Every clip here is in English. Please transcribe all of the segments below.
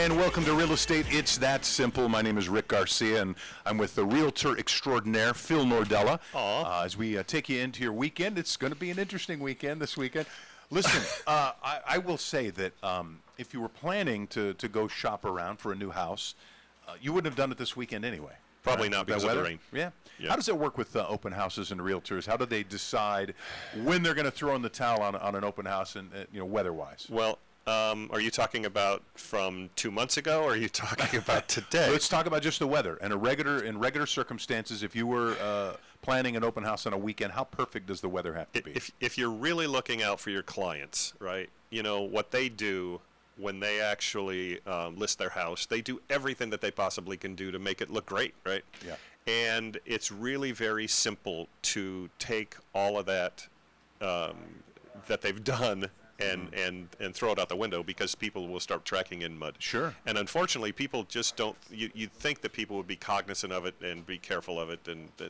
And welcome to Real Estate It's That Simple. My name is Rick Garcia, and I'm with the realtor extraordinaire, Phil Nordella. As we take you into your weekend, it's going to be an interesting weekend this weekend. Listen, I will say that if you were planning to go shop around for a new house, you wouldn't have done it this weekend anyway. Probably not because of the rain. Yeah. How does it work with open houses and realtors? How do they decide when they're going to throw in the towel on an open house and weather-wise? Well, are you talking about from 2 months ago, or are you talking about today? Let's talk about just the weather. And in regular circumstances, if you were planning an open house on a weekend, how perfect does the weather have to be? If you're really looking out for your clients, right? You know what they do when they actually list their house. They do everything that they possibly can do to make it look great, right? Yeah. And it's really very simple to take all of that that they've done and throw it out the window, because people will start tracking in mud. Sure. And unfortunately, people just don't. You'd think that people would be cognizant of it and be careful of it,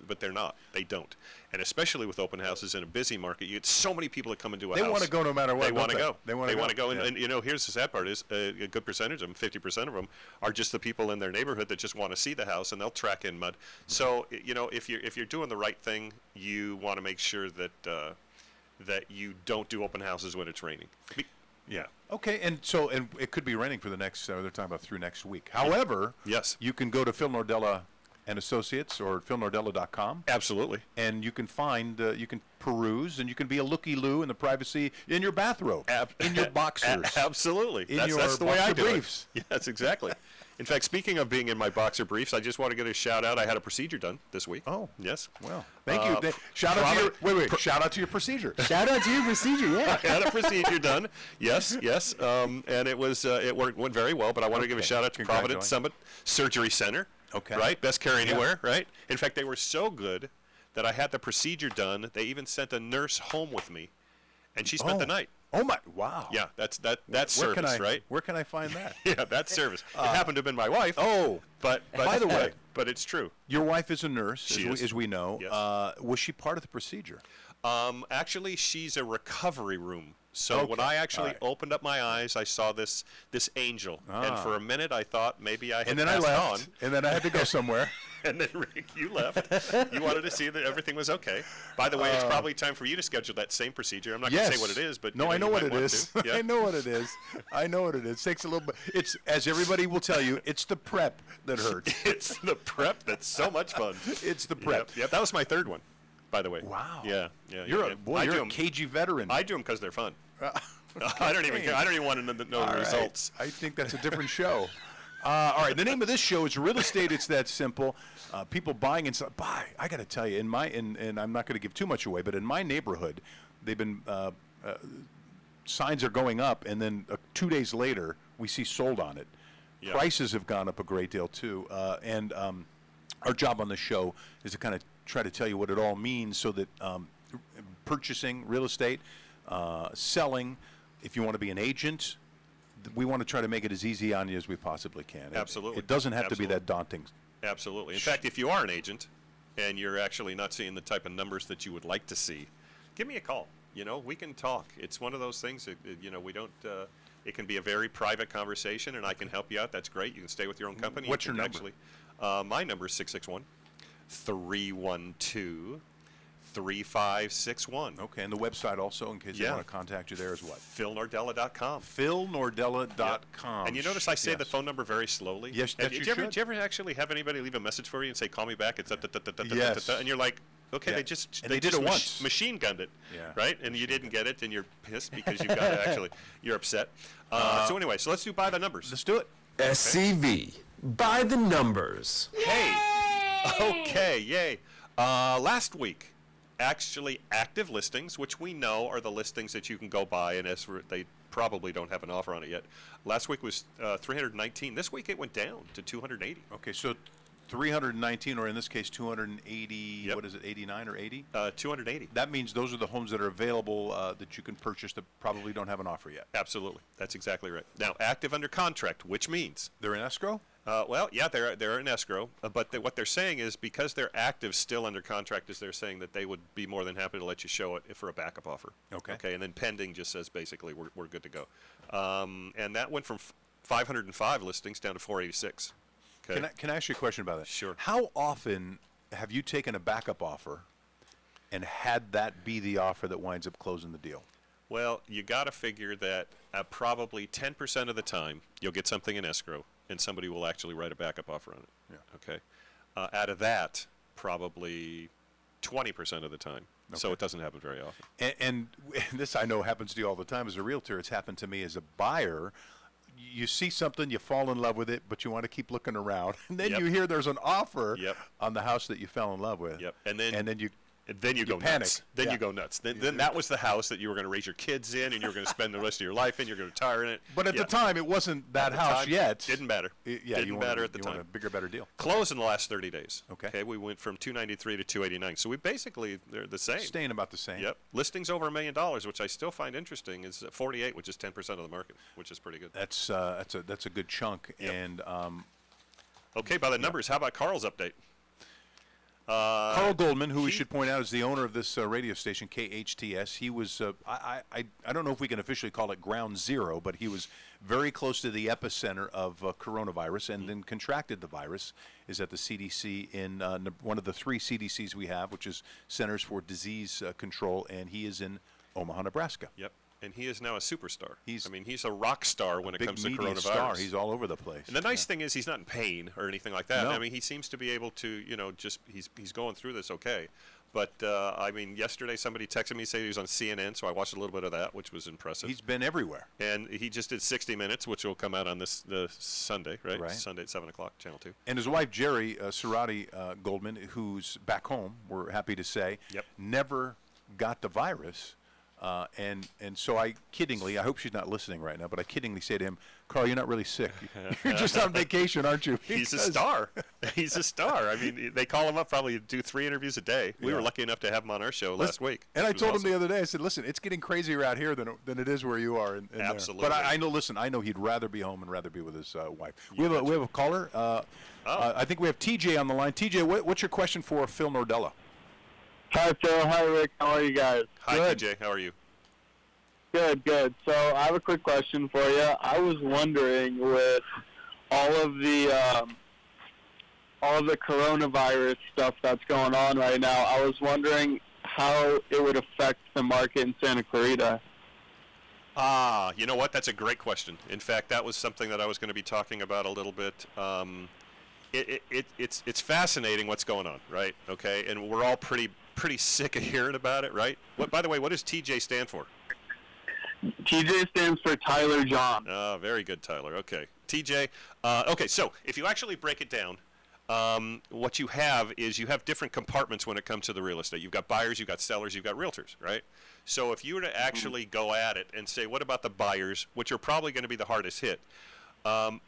but they're not. They don't. And especially with open houses in a busy market, you get so many people that come into a house. They want to go no matter what. They want to go. They want to go. And here's the sad part: is a good percentage of them, 50% of them, are just the people in their neighborhood that just want to see the house, and they'll track in mud. So if you're doing the right thing, you want to make sure that that you don't do open houses when it's raining. Yeah. Okay, and it could be raining for the next, they're talking about through next week. However, yes, you can go to Phil Nordella and Associates or philnordella.com. Absolutely. And you can find, you can peruse, and you can be a looky-loo in the privacy, in your bathrobe, in your boxers. Absolutely. That's the way I do briefs. It. Yes, exactly. In fact, speaking of being in my boxer briefs, I just want to get a shout out. I had a procedure done this week. Oh, yes. Well, thank you. Shout out to your shout out to your procedure. Shout out to your procedure. Yeah. I had a procedure done. Yes. And it was went very well. But I want to give a shout out to Providence Summit Surgery Center. Okay. Right. Best care anywhere. Yeah. Right. In fact, they were so good that I had the procedure done. They even sent a nurse home with me, and she spent the night. Oh my! Wow. Yeah, that's service, right? Where can I find that? Yeah, that's service. It happened to have been my wife. Oh, but by the way, but it's true. Your wife is a nurse, as we know. Yes. Was she part of the procedure? Actually, she's a recovery room. So when I actually opened up my eyes, I saw this angel, and for a minute I thought maybe I had passed on. And then I left, and then I had to go somewhere. And then, Rick, you left. You wanted to see that everything was okay. By the way, it's probably time for you to schedule that same procedure. I'm not going to say what it is, but no, I know what it is. Yeah. I know what it is. I know what it is. It takes a little bit. It's, as everybody will tell you, it's the prep that hurts. It's the prep that's so much fun. It's the prep. Yep. That was my third one, by the way. Wow. Yeah. You're a cagey veteran. I do them because they're fun. I don't even care. I don't even want to know the results. I think that's a different show. All right, the name of this show is Real Estate It's That Simple. People buying and selling. I got to tell you, and I'm not going to give too much away, but in my neighborhood, they've been signs are going up, and then 2 days later, we see sold on it. Yeah. Prices have gone up a great deal too, and our job on the show is to kind of try to tell you what it all means, so that purchasing real estate, selling, if you want to be an agent, we want to try to make it as easy on you as we possibly can. Absolutely. It doesn't have to be that daunting. Absolutely. In fact, if you are an agent and you're actually not seeing the type of numbers that you would like to see, give me a call. We can talk. It's one of those things that, we don't, it can be a very private conversation, and I can help you out. That's great. You can stay with your own company. What's your number? Actually, my number is 661-312-3561. Okay, and the website also, in case they want to contact you there, is what? philnordella.com. philnordella.com. And you notice I say the phone number very slowly? Yes, that you should. Did you ever actually have anybody leave a message for you and say, call me back? It's yes. And you're like, okay, they did it once. Machine gunned it, right? And you didn't get it, and you're pissed because you've got to actually, you're upset. So anyway, so let's do by the numbers. Let's do it. Okay. SCV, by the numbers. Hey. Okay, yay. Last week, actually active listings, which we know are the listings that you can go buy, and they probably don't have an offer on it yet. Last week was 319. This week it went down to 280. Okay, so 319, or in this case 280, yep. What is it, 89 or 80? 280. That means those are the homes that are available that you can purchase that probably don't have an offer yet. Absolutely. That's exactly right. Now, active under contract, which means they're in escrow? Well, yeah, they're in escrow, but what they're saying is because they're active still under contract, is they're saying that they would be more than happy to let you show it for a backup offer. Okay. Okay, and then pending just says basically we're good to go. And that went from 505 listings down to 486. Okay. Can I ask you a question about that? Sure. How often have you taken a backup offer and had that be the offer that winds up closing the deal? Well, you got to figure that probably 10% of the time you'll get something in escrow and somebody will actually write a backup offer on it. Yeah. Okay. Out of that, probably 20% of the time. So Okay. it doesn't happen very often. And this I know happens to you all the time as a realtor. It's happened to me as a buyer. You see something, you fall in love with it, but you want to keep looking around, and then Yep. you hear there's an offer Yep. on the house that you fell in love with. Yep. And then you you go panic. nuts. Then Yeah. you go nuts. Then that was the house that you were going to raise your kids in, and you were going to spend the rest of your life in. You're going to retire in it. But at Yeah. the time, it wasn't that At the house time, yet. Didn't matter. Didn't you matter want, at the you time. want a bigger, better deal. Closed in the last 30 days. Okay. We went from 293 to 289. So we basically they're the same. Staying about the same. Yep. Listings over $1 million, which I still find interesting, is 48, which is 10% of the market, which is pretty good. That's a good chunk. Yep. And Okay, by the numbers, how about Carl's update? Carl Goldman, who we should point out is the owner of this radio station, KHTS, he was, I don't know if we can officially call it ground zero, but he was very close to the epicenter of coronavirus and then contracted the virus, is at the CDC in one of the 3 CDCs we have, which is Centers for Disease Control, and he is in Omaha, Nebraska. Yep. And he is now a superstar. He's he's a rock star when it Big comes to media coronavirus. star. He's all over the place. And the nice thing is he's not in pain or anything like that. No. I mean, he seems to be able to, just he's going through this okay. But yesterday somebody texted me saying he was on CNN, so I watched a little bit of that, which was impressive. He's been everywhere. And he just did 60 Minutes, which will come out on the Sunday, right? Right. Sunday at 7 o'clock, Channel 2. And his wife, Jerry Cerati Goldman, who's back home, we're happy to say, Yep. never got the virus. And so I kiddingly, I hope she's not listening right now, but I kiddingly say to him, Carl, you're not really sick. You're just on vacation, aren't you? He's a Because- star. He's a star. I mean, they call him up probably to do 3 interviews a day. We were Yeah. lucky enough to have him on our show last week. And I which was told him awesome. the other day, I said, listen, it's getting crazier out here than it is where you are. In there. Absolutely. But I know, listen, I know he'd rather be home and rather be with his wife. We have a caller. I think we have TJ on the line. TJ, what's your question for Phil Nordella? Hi, Phil. Hi, Rick. How are you guys? Hi, Good. TJ. How are you? Good, good. So I have a quick question for you. I was wondering, with all of the coronavirus stuff that's going on right now, I was wondering how it would affect the market in Santa Clarita. You know what? That's a great question. In fact, that was something that I was going to be talking about a little bit. It's fascinating what's going on, right? Okay, and we're all pretty sick of hearing about it, right? By the way, what does TJ stand for? TJ stands for Tyler John. Very good, Tyler. Okay. TJ. Okay, so if you actually break it down, what you have is you have different compartments when it comes to the real estate. You've got buyers, you've got sellers, you've got realtors, right? So if you were to actually go at it and say, what about the buyers, which are probably going to be the hardest hit,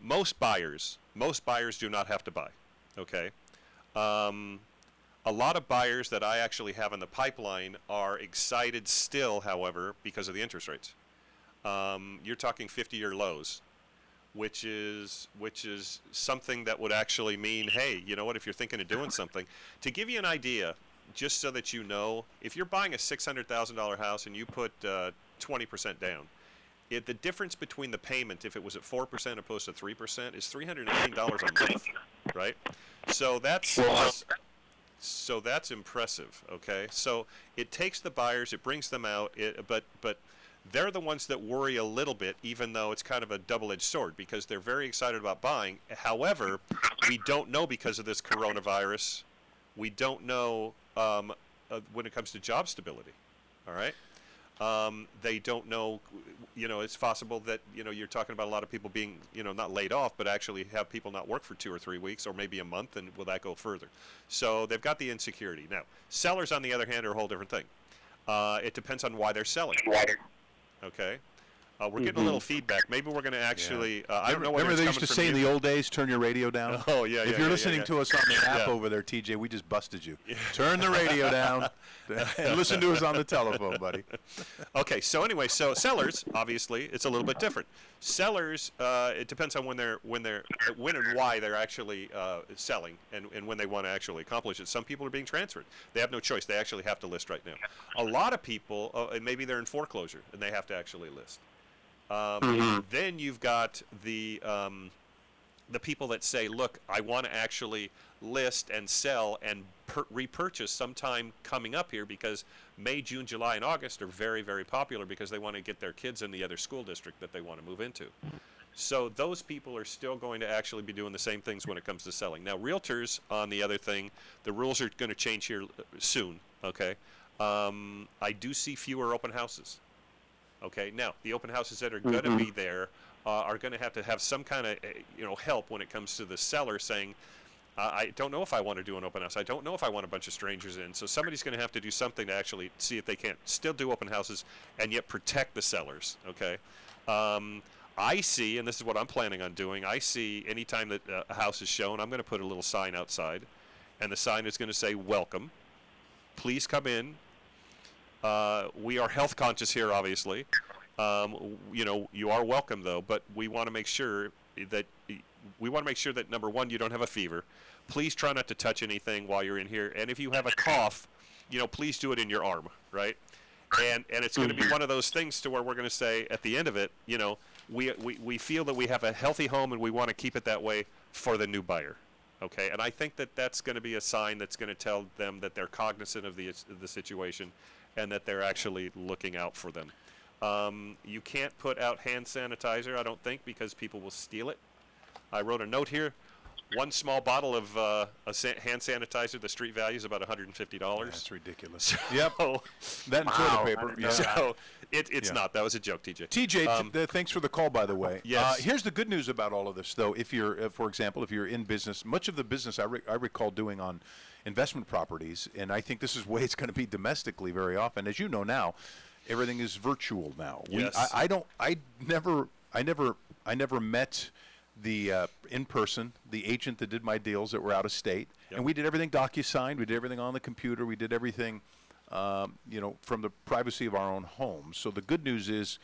most buyers do not have to buy, okay? A lot of buyers that I actually have in the pipeline are excited still, however, because of the interest rates. You're talking 50-year lows, which is something that would actually mean, hey, you know what, if you're thinking of doing something. To give you an idea, just so that you know, if you're buying a $600,000 house and you put 20% down, the difference between the payment, if it was at 4% opposed to 3%, is $318 a month, right? So that's impressive, okay? So it takes the buyers, it brings them out, but they're the ones that worry a little bit, even though it's kind of a double-edged sword, because they're very excited about buying. However, we don't know because of this coronavirus. We don't know when it comes to job stability, all right? They don't know, it's possible that, you're talking about a lot of people being, not laid off, but actually have people not work for 2 or 3 weeks or maybe a month, and will that go further? So they've got the insecurity. Now, sellers, on the other hand, are a whole different thing. It depends on why they're selling. Okay? We're getting a little feedback. Maybe we're going to actually, I don't know whether Remember it's they coming used to from say in you. the old days, turn your radio down? Oh, yeah, If yeah, you're yeah, listening yeah. to us on the app Yeah. over there, TJ, we just busted you. Turn the radio down and listen to us on the telephone, buddy. Okay, so anyway, so sellers, obviously, it's a little bit different. Sellers, it depends on when and why they're actually selling and when they want to actually accomplish it. Some people are being transferred. They have no choice. They actually have to list right now. A lot of people, maybe they're in foreclosure and they have to actually list. Then you've got the people that say, look, I want to actually list and sell and repurchase sometime coming up here, because May, June, July, and August are very, very popular because they want to get their kids in the other school district that they want to move into. So those people are still going to actually be doing the same things when it comes to selling. Now, realtors, on the other thing, the rules are going to change here soon, okay? I do see fewer open houses. Okay, now the open houses that are going to be there are going to have some kind of help when it comes to the seller saying, I don't know if I want to do an open house. I don't know if I want a bunch of strangers in. So somebody's going to have to do something to actually see if they can't still do open houses and yet protect the sellers. Okay, I see, and this is what I'm planning on doing. I see anytime that a house is shown, I'm going to put a little sign outside, and the sign is going to say, "Welcome. Please come in. We are health conscious here, obviously. You are welcome, though, but we want to make sure that number one, you don't have a fever. Please try not to touch anything while you're in here, and if you have a cough, please do it in your arm, right? And it's going to be one of those things to where we're going to say at the end of it, we feel that we have a healthy home and we want to keep it that way for the new buyer." Okay, and I think that that's going to be a sign that's going to tell them that they're cognizant of the situation and that they're actually looking out for them. You can't put out hand sanitizer, I don't think, because people will steal it. I wrote a note here. One small bottle of hand sanitizer, the street value is about $150. That's ridiculous. So, yep. That and toilet paper. Yeah. So it's not. That was a joke, TJ. TJ, thanks for the call, by the way. Yes. Here's the good news about all of this, though. If you're, for example, if you're in business, much of the business I recall doing on investment properties, and I think this is the way it's going to be domestically very often. As you know now, everything is virtual now. Yes. I never met the in person, the agent that did my deals that were out of state, and we did everything DocuSign. We did everything on the computer. We did everything, from the privacy of our own homes. So the good news is,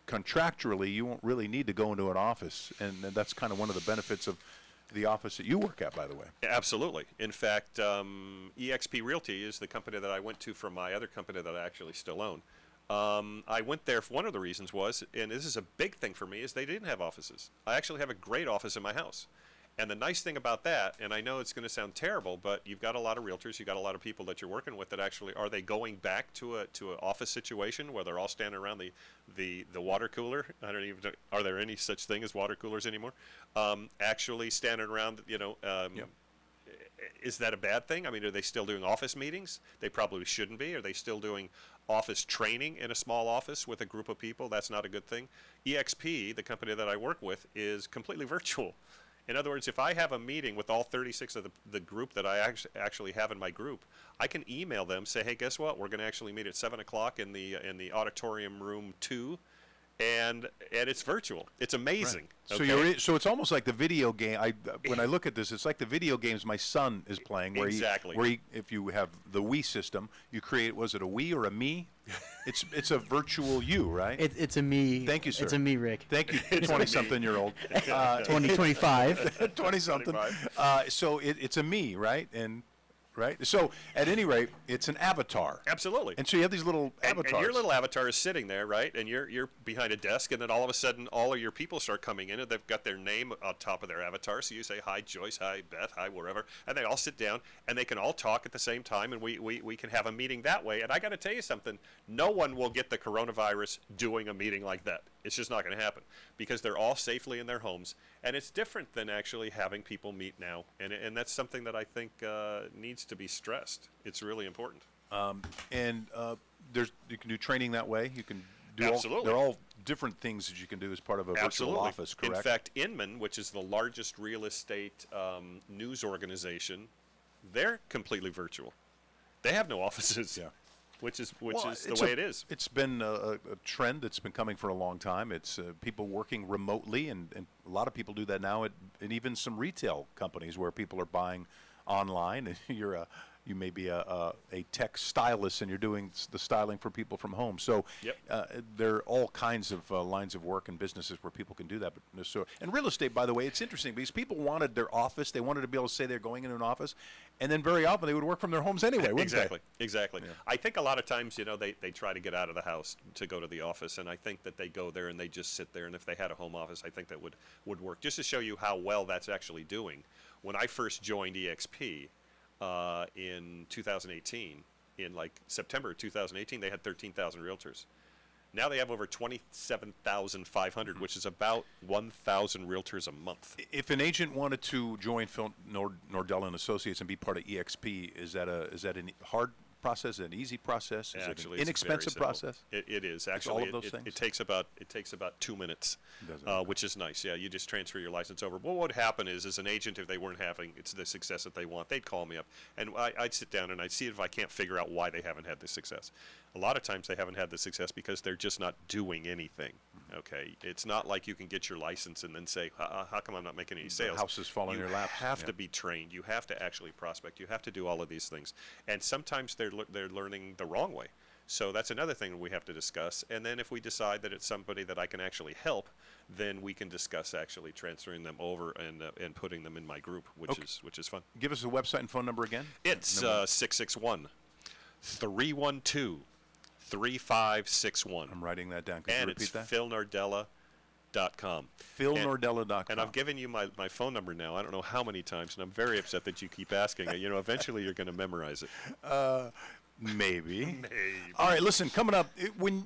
contractually, you won't really need to go into an office, and that's kind of one of the benefits of the office that you work at, by the way. Absolutely. In fact, eXp Realty is the company that I went to from my other company that I actually still own. I went there for one of the reasons was, and this is a big thing for me, is they didn't have offices. I actually have a great office in my house. And the nice thing about that, and I know it's going to sound terrible, but you've got a lot of realtors, you've got a lot of people that you're working with that actually, are they going back to an office situation where they're all standing around the water cooler? I don't even know, are there any such thing as water coolers anymore? Actually standing around, is that a bad thing? I mean, are they still doing office meetings? They probably shouldn't be. Are they still doing office training in a small office with a group of people? That's not a good thing. eXp, the company that I work with, is completely virtual. In other words, if I have a meeting with all 36 of the group that I actually have in my group, I can email them, say, hey, guess what? We're going to actually meet at 7 o'clock in the auditorium room 2. And it's virtual. It's amazing. Right. Okay? So it's almost like the video game. When I look at this, it's like the video games my son is playing, where if you have the Wii system, you create, was it a Wii or a Me? It's a virtual you, right? It's a me. Thank you, sir. It's a me, Rick. Thank you, 20-something-year-old. 2025. 20-something. So it's a me, right? Right? So, at any rate, it's an avatar. Absolutely. And so you have these little avatars. And your little avatar is sitting there, right? And you're behind a desk, and then all of a sudden, all of your people start coming in, and they've got their name on top of their avatar. So you say, hi, Joyce, hi, Beth, hi, wherever. And they all sit down, and they can all talk at the same time, and we can have a meeting that way. And I got to tell you something. No one will get the coronavirus doing a meeting like that. It's just not going to happen because they're all safely in their homes. And it's different than actually having people meet now. And that's something that I think needs to be stressed. It's really important. You can do training that way. You can do Absolutely. They're all different things that you can do as part of a virtual office, correct? In fact, Inman, which is the largest real estate news organization, they're completely virtual. They have no offices. Yeah. Which is the way it is. It's been a trend that's been coming for a long time. It's people working remotely, and a lot of people do that now, and even some retail companies where people are buying online, and you're You may be a tech stylist, and you're doing the styling for people from home. So there are all kinds of lines of work and businesses where people can do that. But and real estate, by the way, it's interesting because people wanted their office. They wanted to be able to say they're going into an office, and then very often they would work from their homes anyway, wouldn't they? Exactly. Yeah. I think a lot of times, they try to get out of the house to go to the office, and I think that they go there and they just sit there. And if they had a home office, I think that would work. Just to show you how well that's actually doing, when I first joined EXP in 2018, in like September 2018, they had 13,000 realtors. Now they have over 27,500, which is about 1,000 realtors a month. If an agent wanted to join Nordella and Associates and be part of EXP, is that a hard process, an easy process? Is it an inexpensive process? It is actually. All of those things? It takes about 2 minutes, which is nice. Yeah, you just transfer your license over. Well, what would happen is, as an agent, if they weren't having the success that they want, they'd call me up, and I'd sit down and I'd see if I can't figure out why they haven't had the success. A lot of times they haven't had the success because they're just not doing anything. Okay, it's not like you can get your license and then say, how come I'm not making any sales? The house is falling in your lap. You have to be trained. You have to actually prospect. You have to do all of these things. And sometimes they're learning the wrong way. So that's another thing that we have to discuss. And then if we decide that it's somebody that I can actually help, then we can discuss actually transferring them over and putting them in my group, which is fun. Give us a website and phone number again. It's 661-312-3561. I'm writing that down. Can you repeat that? philnordella.com. philnordella.com. And I've given you my phone number now. I don't know how many times, and I'm very upset that you keep asking it. Eventually you're going to memorize it. Maybe. All right, listen, coming up,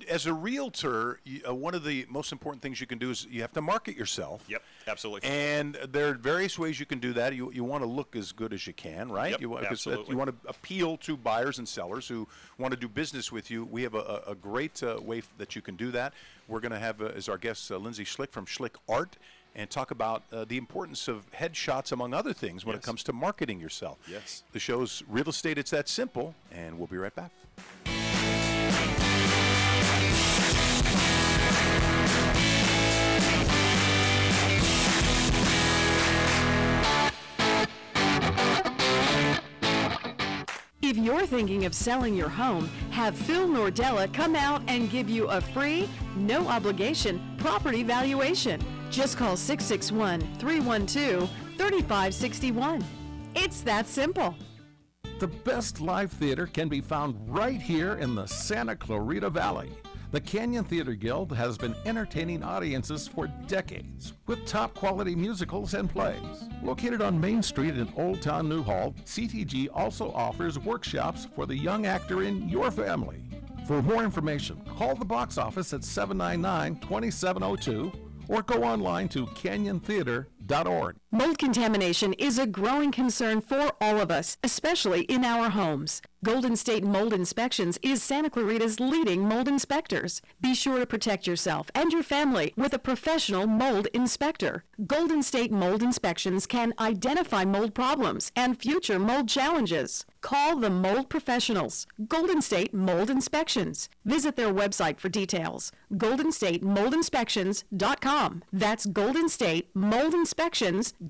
as a realtor, one of the most important things you can do is you have to market yourself. Yep, absolutely. And there are various ways you can do that. You want to look as good as you can, right? Yep, absolutely. You want to appeal to buyers and sellers who want to do business with you. We have a great way that you can do that. We're going to have as our guest Lindsay Schlick from Schlick Art, and talk about the importance of headshots, among other things, when it comes to marketing yourself. Yes. The show's Real Estate, It's That Simple, and we'll be right back. If you're thinking of selling your home, have Phil Nordella come out and give you a free, no obligation property valuation. Just call 661-312-3561. It's that simple. The best live theater can be found right here in the Santa Clarita Valley. The Canyon Theater Guild has been entertaining audiences for decades with top quality musicals and plays. Located on Main Street in Old Town Newhall, CTG also offers workshops for the young actor in your family. For more information, call the box office at 799-2702 or go online to canyontheater.org. Mold contamination is a growing concern for all of us, especially in our homes. Golden State Mold Inspections is Santa Clarita's leading mold inspectors. Be sure to protect yourself and your family with a professional mold inspector. Golden State Mold Inspections can identify mold problems and future mold challenges. Call the mold professionals, Golden State Mold Inspections. Visit their website for details, goldenstatemoldinspections.com. That's goldenstatemoldinspections.com.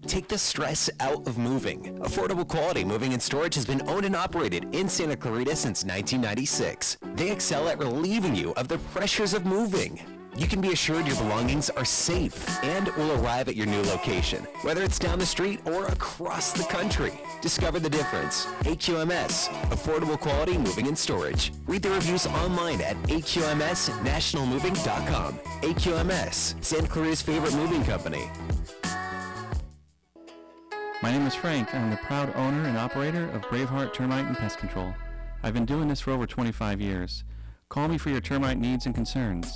Take the stress out of moving. Affordable Quality Moving and Storage has been owned and operated in Santa Clarita since 1996. They excel at relieving you of the pressures of moving. You can be assured your belongings are safe and will arrive at your new location, whether it's down the street or across the country. Discover the difference. AQMS, Affordable Quality Moving and Storage. Read the reviews online at aqmsnationalmoving.com. AQMS, Santa Clarita's favorite moving company. My name is Frank. I'm the proud owner and operator of Braveheart Termite and Pest Control. I've been doing this for over 25 years. Call me for your termite needs and concerns.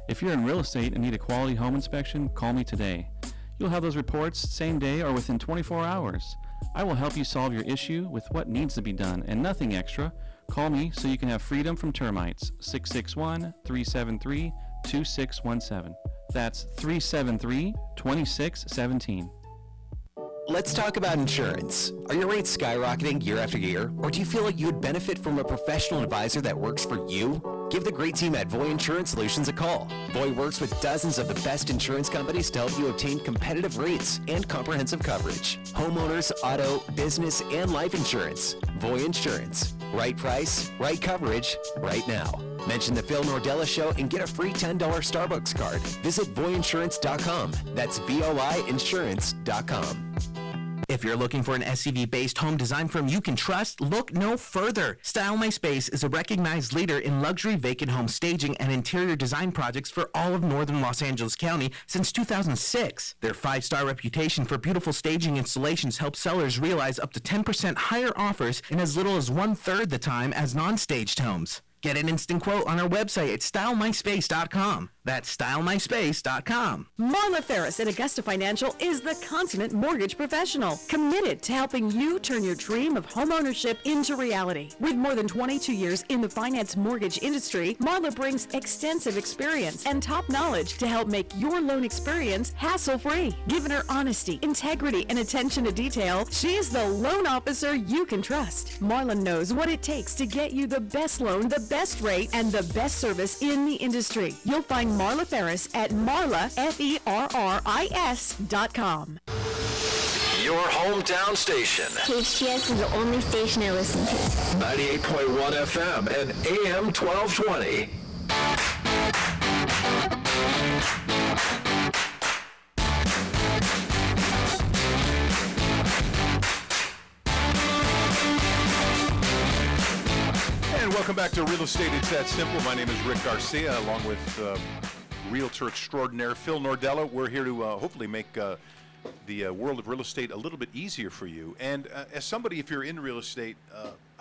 If you're in real estate and need a quality home inspection, call me today. You'll have those reports same day or within 24 hours. I will help you solve your issue with what needs to be done and nothing extra. Call me so you can have freedom from termites. 661-373-2617. That's 373-2617. Let's talk about insurance. Are your rates skyrocketing year after year, or do you feel like you would benefit from a professional advisor that works for you? Give the great team at Voy Insurance Solutions a call. Voy works with dozens of the best insurance companies to help you obtain competitive rates and comprehensive coverage. Homeowners, auto, business, and life insurance. Voy Insurance. Right price, right coverage, right now. Mention the Phil Nordella Show and get a free $10 Starbucks card. Visit voyinsurance.com. That's voinsurance.com. If you're looking for an SUV-based home design firm you can trust, look no further. Style My Space is a recognized leader in luxury vacant home staging and interior design projects for all of northern Los Angeles County since 2006. Their 5-star reputation for beautiful staging installations helps sellers realize up to 10% higher offers in as little as 1/3 the time as non-staged homes. Get an instant quote on our website at stylemyspace.com. That's stylemyspace.com. Marla Ferris at Augusta Financial is the consummate mortgage professional, committed to helping you turn your dream of homeownership into reality. With more than 22 years in the finance mortgage industry, Marla brings extensive experience and top knowledge to help make your loan experience hassle-free. Given her honesty, integrity, and attention to detail, she is the loan officer you can trust. Marla knows what it takes to get you the best loan, the best rate, and the best service in the industry. You'll find Marla Ferris at marla.ferris.com. Your hometown station. KHTS is the only station I listen to. 98.1 FM and AM 1220. And welcome back to Real Estate It's That Simple. My name is Rick Garcia, along with realtor extraordinaire Phil Nordella. We're here to hopefully make the world of real estate a little bit easier for you. And as somebody, if you're in real estate,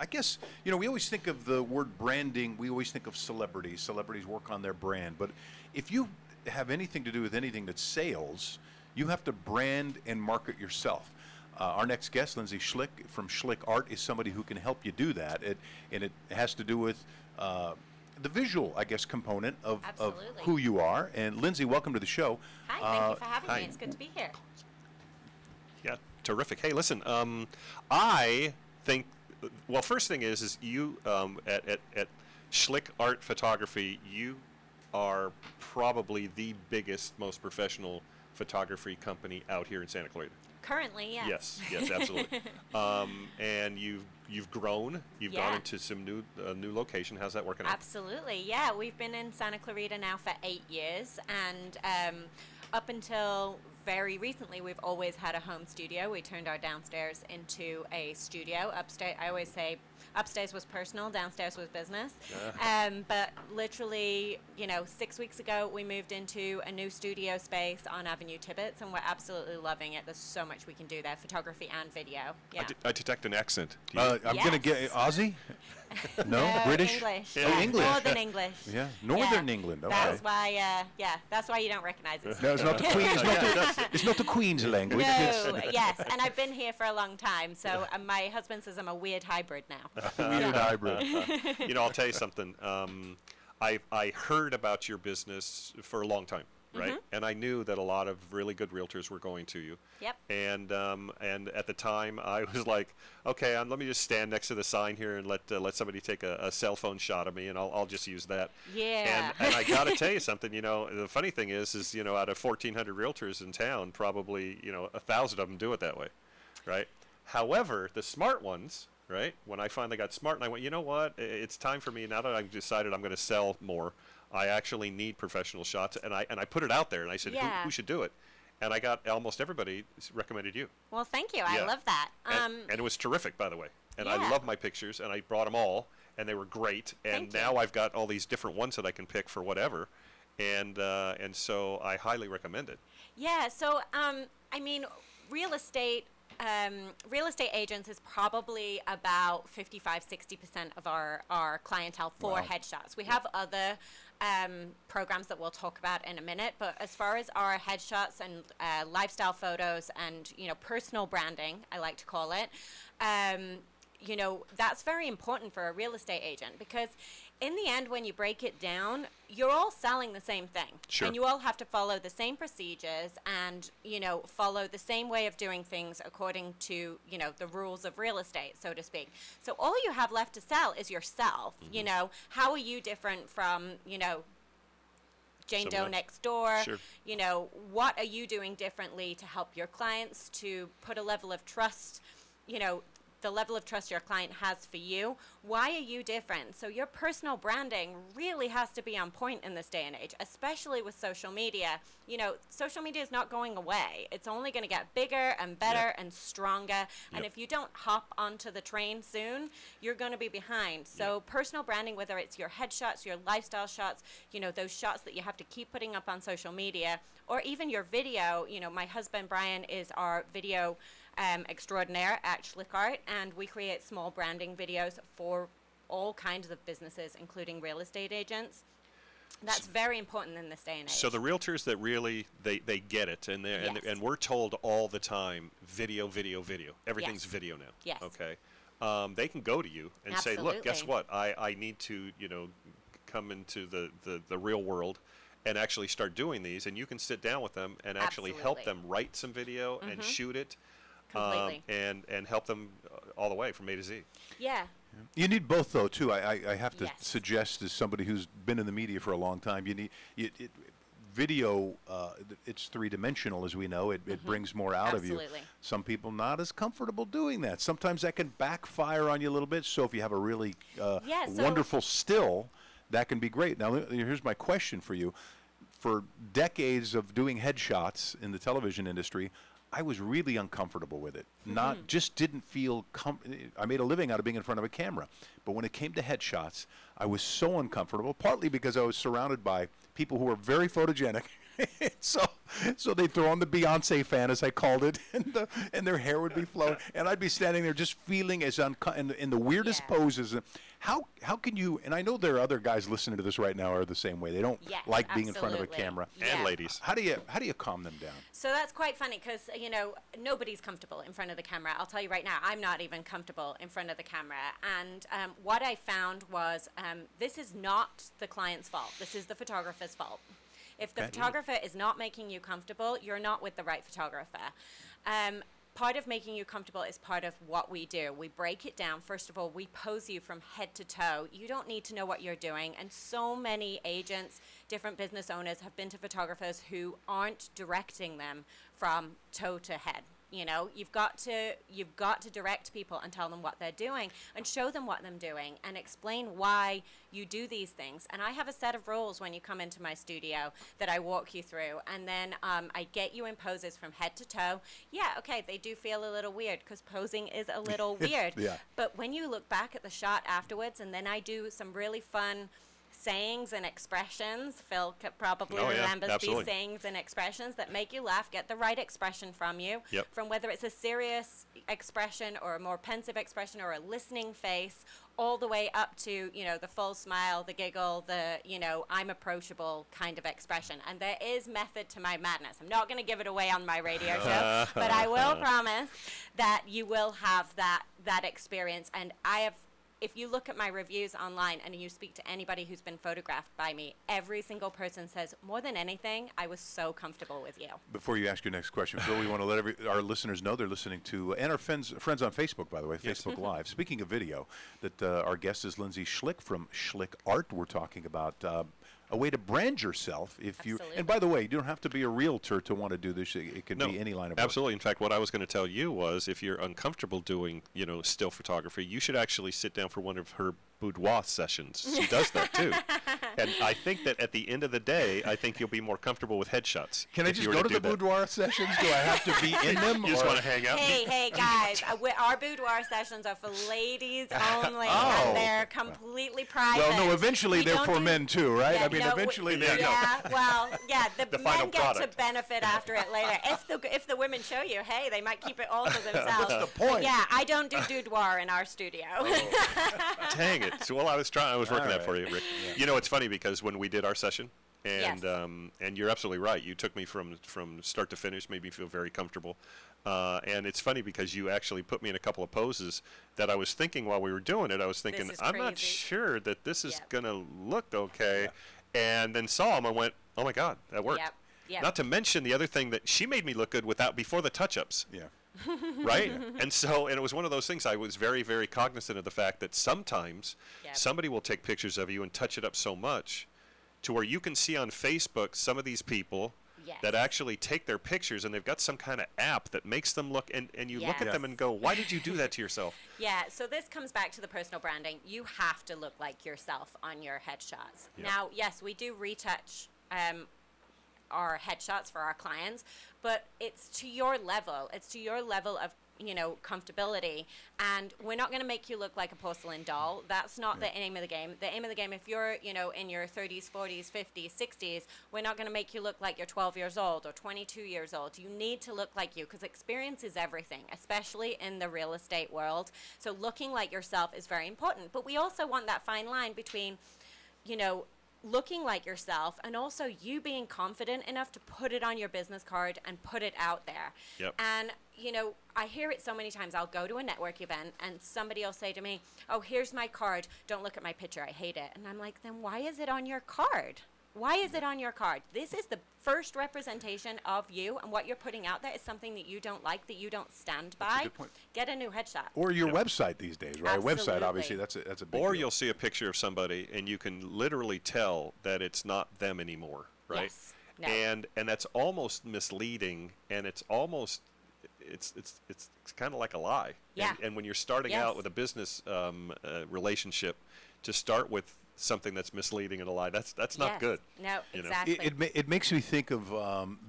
I guess, we always think of the word branding, we always think of celebrities. Celebrities work on their brand. But if you have anything to do with anything that's sales, you have to brand and market yourself. Our next guest, Lindsay Schlick from Schlick Art, is somebody who can help you do that. And it has to do with the visual, I guess, component of who you are. And Lindsay, welcome to the show. Hi, thank you for having me. It's good to be here. Yeah, terrific. Hey, listen, I think, well, first thing is you at Schlick Art Photography, you are probably the biggest, most professional photography company out here in Santa Clarita. Currently, yes. Yes, absolutely. And you've grown. You've gone into some new location. How's that working out? Absolutely, yeah. We've been in Santa Clarita now for 8 years, and up until very recently, we've always had a home studio. We turned our downstairs into a studio. Upstairs, I always say, upstairs was personal, downstairs was business. But literally, 6 weeks ago, we moved into a new studio space on Avenue Tibbetts, and we're absolutely loving it. There's so much we can do there, photography and video. Yeah. I detect an accent. I'm going to get Aussie? No? British? English. Oh, English. Northern English. Yeah, Northern England. Okay. That's why, that's why you don't recognize it. No, it's not the Queen. It's not the Queen's language. No, yes, and I've been here for a long time, so my husband says I'm a weird hybrid now. Weird hybrid. I'll tell you something. I heard about your business for a long time, right? Mm-hmm. And I knew that a lot of really good realtors were going to you. Yep. And at the time, I was like, okay, let me just stand next to the sign here and let somebody take a cell phone shot of me, and I'll just use that. Yeah. And I got to tell you something. The funny thing is out of 1,400 realtors in town, probably 1,000 of them do it that way, right? However, the smart ones. Right? When I finally got smart and I went, you know what? It's time for me, now that I've decided I'm going to sell more, I actually need professional shots. And I put it out there and I said, who should do it? And I got almost everybody recommended you. Well, thank you. I love that. And it was terrific, by the way. And I love my pictures, and I brought them all, and they were great. And now I've got all these different ones that I can pick for whatever. And so I highly recommend it. Yeah. So, real estate agents is probably about 55-60% of our clientele for headshots. We have other programs that we'll talk about in a minute, but as far as our headshots and lifestyle photos and personal branding, I like to call it, that's very important for a real estate agent, because in the end, when you break it down, you're all selling the same thing. Sure. And you all have to follow the same procedures and, follow the same way of doing things according to, the rules of real estate, so to speak. So all you have left to sell is yourself. Mm-hmm. How are you different from, Jane Doe next door? Sure. What are you doing differently to help your clients, to put a level of trust, the level of trust your client has for you? Why are you different? So your personal branding really has to be on point in this day and age, especially with social media. Social media is not going away. It's only going to get bigger and better and stronger. And if you don't hop onto the train soon, you're going to be behind. So personal branding, whether it's your headshots, your lifestyle shots, those shots that you have to keep putting up on social media, or even your video. My husband Brian is our video extraordinaire at Schlick Art, and we create small branding videos for all kinds of businesses, including real estate agents. That's very important in this day and age. So the realtors that really they get it, and and we're told all the time, video. Everything's video now. Yes. Okay. They can go to you and say, look, guess what? I need to come into the real world and actually start doing these, and you can sit down with them and actually help them write some video and shoot it. Completely. And help them all the way from A to Z. Yeah. You need both, though, too. I have to suggest, as somebody who's been in the media for a long time, you need video. It's three-dimensional, as we know. It brings more out of you. Some people not as comfortable doing that. Sometimes that can backfire on you a little bit. So if you have a really wonderful still, that can be great. Now, here's my question for you. For decades of doing headshots in the television industry, I was really uncomfortable with it. Just didn't feel I made a living out of being in front of a camera. But when it came to headshots, I was so uncomfortable, partly because I was surrounded by people who were very photogenic. So they'd throw on the Beyonce fan, as I called it, and their hair would be flowing, and I'd be standing there just feeling as in the weirdest poses. How can you? And I know there are other guys listening to this right now are the same way. They don't like being in front of a camera. And ladies. How do you calm them down? So that's quite funny because nobody's comfortable in front of the camera. I'll tell you right now, I'm not even comfortable in front of the camera. And what I found was this is not the client's fault. This is the photographer's fault. If the photographer is not making you comfortable, you're not with the right photographer. Part of making you comfortable is part of what we do. We break it down. First of all, we pose you from head to toe. You don't need to know what you're doing. And so many agents, different business owners have been to photographers who aren't directing them from toe to head. You've got to direct people and tell them what they're doing and show them what they're doing and explain why you do these things. And I have a set of rules when you come into my studio that I walk you through, and then I get you in poses from head to toe. Yeah, okay, they do feel a little weird because posing is a little weird. But when you look back at the shot afterwards, and then I do some really fun sayings and expressions. Phil probably remembers these sayings and expressions that make you laugh, get the right expression from you, from whether it's a serious expression or a more pensive expression or a listening face, all the way up to, the full smile, the giggle, the, I'm approachable kind of expression. And there is method to my madness. I'm not going to give it away on my radio show, but I will promise that you will have that experience. And if you look at my reviews online and you speak to anybody who's been photographed by me, every single person says, more than anything, I was so comfortable with you. Before you ask your next question, Phil, we want to let our listeners know they're listening to, and our friends on Facebook, by the way, Facebook Live. Speaking of video, that our guest is Lindsay Schlick from Schlick Art. We're talking about a way to brand yourself. And by the way, you don't have to be a realtor to want to do this. It could be any line of work. Absolutely. In fact, what I was going to tell you was, if you're uncomfortable doing, still photography, you should actually sit down for one of her boudoir sessions. She does that too. And I think that at the end of the day, I think you'll be more comfortable with headshots. Can I just go to the boudoir sessions? Do I have to be in them? You just want to hang out? Hey guys, our boudoir sessions are for ladies only, and they're completely private. Well, no, eventually they're for men too, right? Eventually they're the men get to benefit after it later. If the women show you, hey, they might keep it all to themselves. What's the point? But yeah, I don't do boudoir in our studio. Dang it. So, I was working that for you, Rick. It's funny because when we did our session, And Yes. And you're absolutely right. You took me from start to finish, made me feel very comfortable. And it's funny because you actually put me in a couple of poses that I was thinking while we were doing it. I was thinking, is I'm not crazy. sure that this is Yep. going to look okay. And then saw him, I went, oh my God, that worked. Yep. Yep. Not to mention the other thing that she made me look good before the touch-ups. Yeah. Right? And it was one of those things. I was very, very cognizant of the fact that sometimes Yep. somebody will take pictures of you and touch it up so much to where you can see on Facebook some of these people Yes. that actually take their pictures and they've got some kind of app that makes them look, and you look at Yes. them and go, why did you do that to yourself? Yeah, so this comes back to the personal branding. You have to look like yourself on your headshots. Yep. Now, yes, we do retouch our headshots for our clients, but it's to your level. It's to your level of comfortability, and we're not going to make you look like a porcelain doll. That's not the aim of the game. The aim of the game, if you're in your 30s, 40s, 50s, 60s, we're not going to make you look like you're 12 years old or 22 years old. You need to look like you, because experience is everything, especially in the real estate world. So looking like yourself is very important, but we also want that fine line between looking like yourself and also you being confident enough to put it on your business card and put it out there. Yep. And I hear it so many times. I'll go to a network event and somebody will say to me, oh, here's my card, don't look at my picture, I hate it. And I'm like, then why is it on your card? Why is it on your card? This is the first representation of you, and what you're putting out there is something that you don't like, that you don't stand by. good point. Get a new headshot. Or your website these days, right? Website, Absolutely. obviously, that's a big Or deal. you'll see a picture of somebody and you can literally tell that it's not them anymore, right? Yes. No. And that's almost misleading, and it's almost it's kind of like a lie. Yeah. And when you're starting Yes. out with a business relationship, to start with something that's misleading and a lie, that's not Yes. good. No, you know? exactly. It makes me think of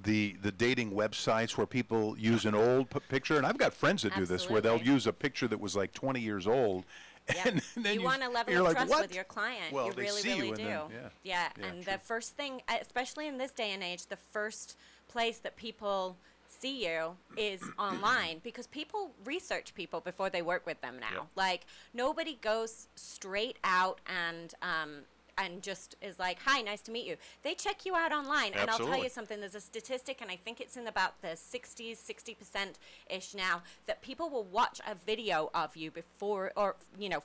the dating websites where people use an old picture, and I've got friends that do this, where they'll Absolutely. use a picture that was like 20 years old. Yep. And then you want a level you're of like, trust "What?" with your client. Well, you they really, see really you do. and then- yeah. And true. the first thing, especially in this day and age, the first place that people see you is online, because people research people before they work with them now. Yep. Like, nobody goes straight out and just is like, hi, nice to meet you. They check you out online. And I'll tell Absolutely. you something, there's a statistic, and I think it's in about the 60%-ish now, that people will watch a video of you before, or,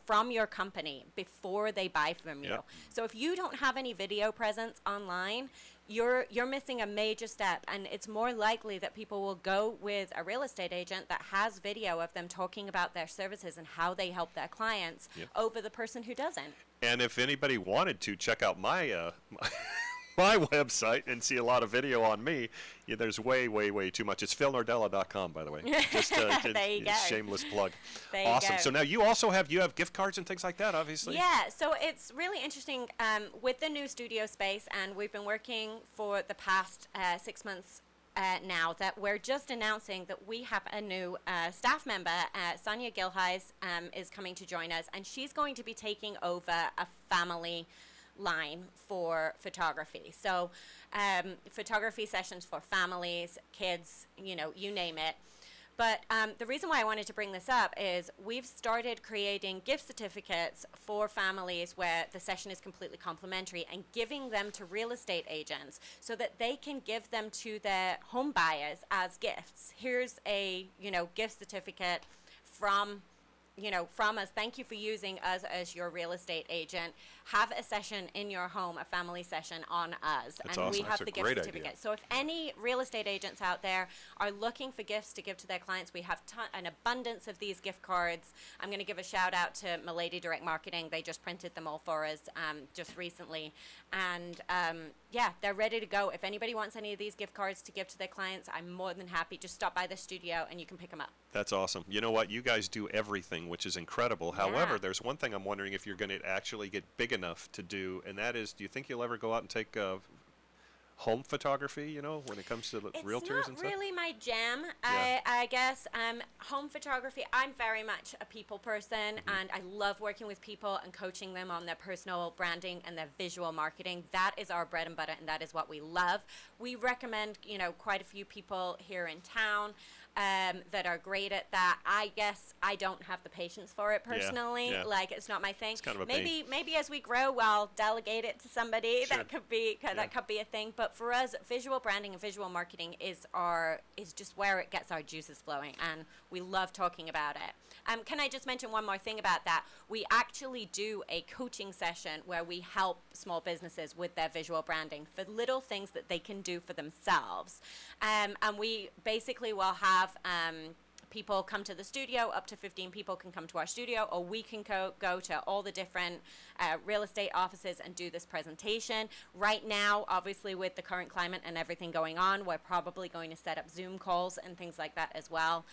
from your company before they buy from you. Yep. So if you don't have any video presence online, you're missing a major step, and it's more likely that people will go with a real estate agent that has video of them talking about their services and how they help their clients Yep. over the person who doesn't. And if anybody wanted to check out my my website and see a lot of video on me, there's way, way, way too much. It's philnordella.com, by the way. Just There you go. shameless plug. There you Awesome. go. So now you also have gift cards and things like that, obviously. Yeah, so it's really interesting with the new studio space, and we've been working for the past 6 months now, that we're just announcing that we have a new staff member. Sonia Gilheis is coming to join us, and she's going to be taking over a family line for photography. So photography sessions for families, kids, you name it. But the reason why I wanted to bring this up is we've started creating gift certificates for families where the session is completely complimentary, and giving them to real estate agents so that they can give them to their home buyers as gifts. Here's a, gift certificate from us. Thank you for using us as your real estate agent. Have a session in your home, a family session on us. That's and we awesome. have That's a the gift great idea. certificate. So if any real estate agents out there are looking for gifts to give to their clients, we have an abundance of these gift cards. I'm going to give a shout out to Milady Direct Marketing. They just printed them all for us just recently. And they're ready to go. If anybody wants any of these gift cards to give to their clients, I'm more than happy. Just stop by the studio and you can pick them up. That's awesome. You know what? You guys do everything, which is incredible. Yeah. However, there's one thing I'm wondering if you're going to actually get big enough to do, and that is, do you think you'll ever go out and take home photography, when it comes to realtors and It's stuff? not really my jam, Yeah. I guess. Home photography, I'm very much a people person, and I love working with people and coaching them on their personal branding and their visual marketing. That is our bread and butter, and that is what we love. We recommend, quite a few people here in town. that are great at that. I guess I don't have the patience for it personally. yeah. Like, it's not my thing. It's kind of a pain. Maybe as we grow, I'll delegate it to somebody. Sure. That could be a thing. But for us, visual branding and visual marketing is just where it gets our juices flowing, and we love talking about it. Can I just mention one more thing about that? We actually do a coaching session where we help small businesses with their visual branding for little things that they can do for themselves. And we basically will have people come to the studio. Up to 15 people can come to our studio, or we can go to all the different real estate offices and do this presentation. Right now, obviously with the current climate and everything going on, we're probably going to set up Zoom calls and things like that as well.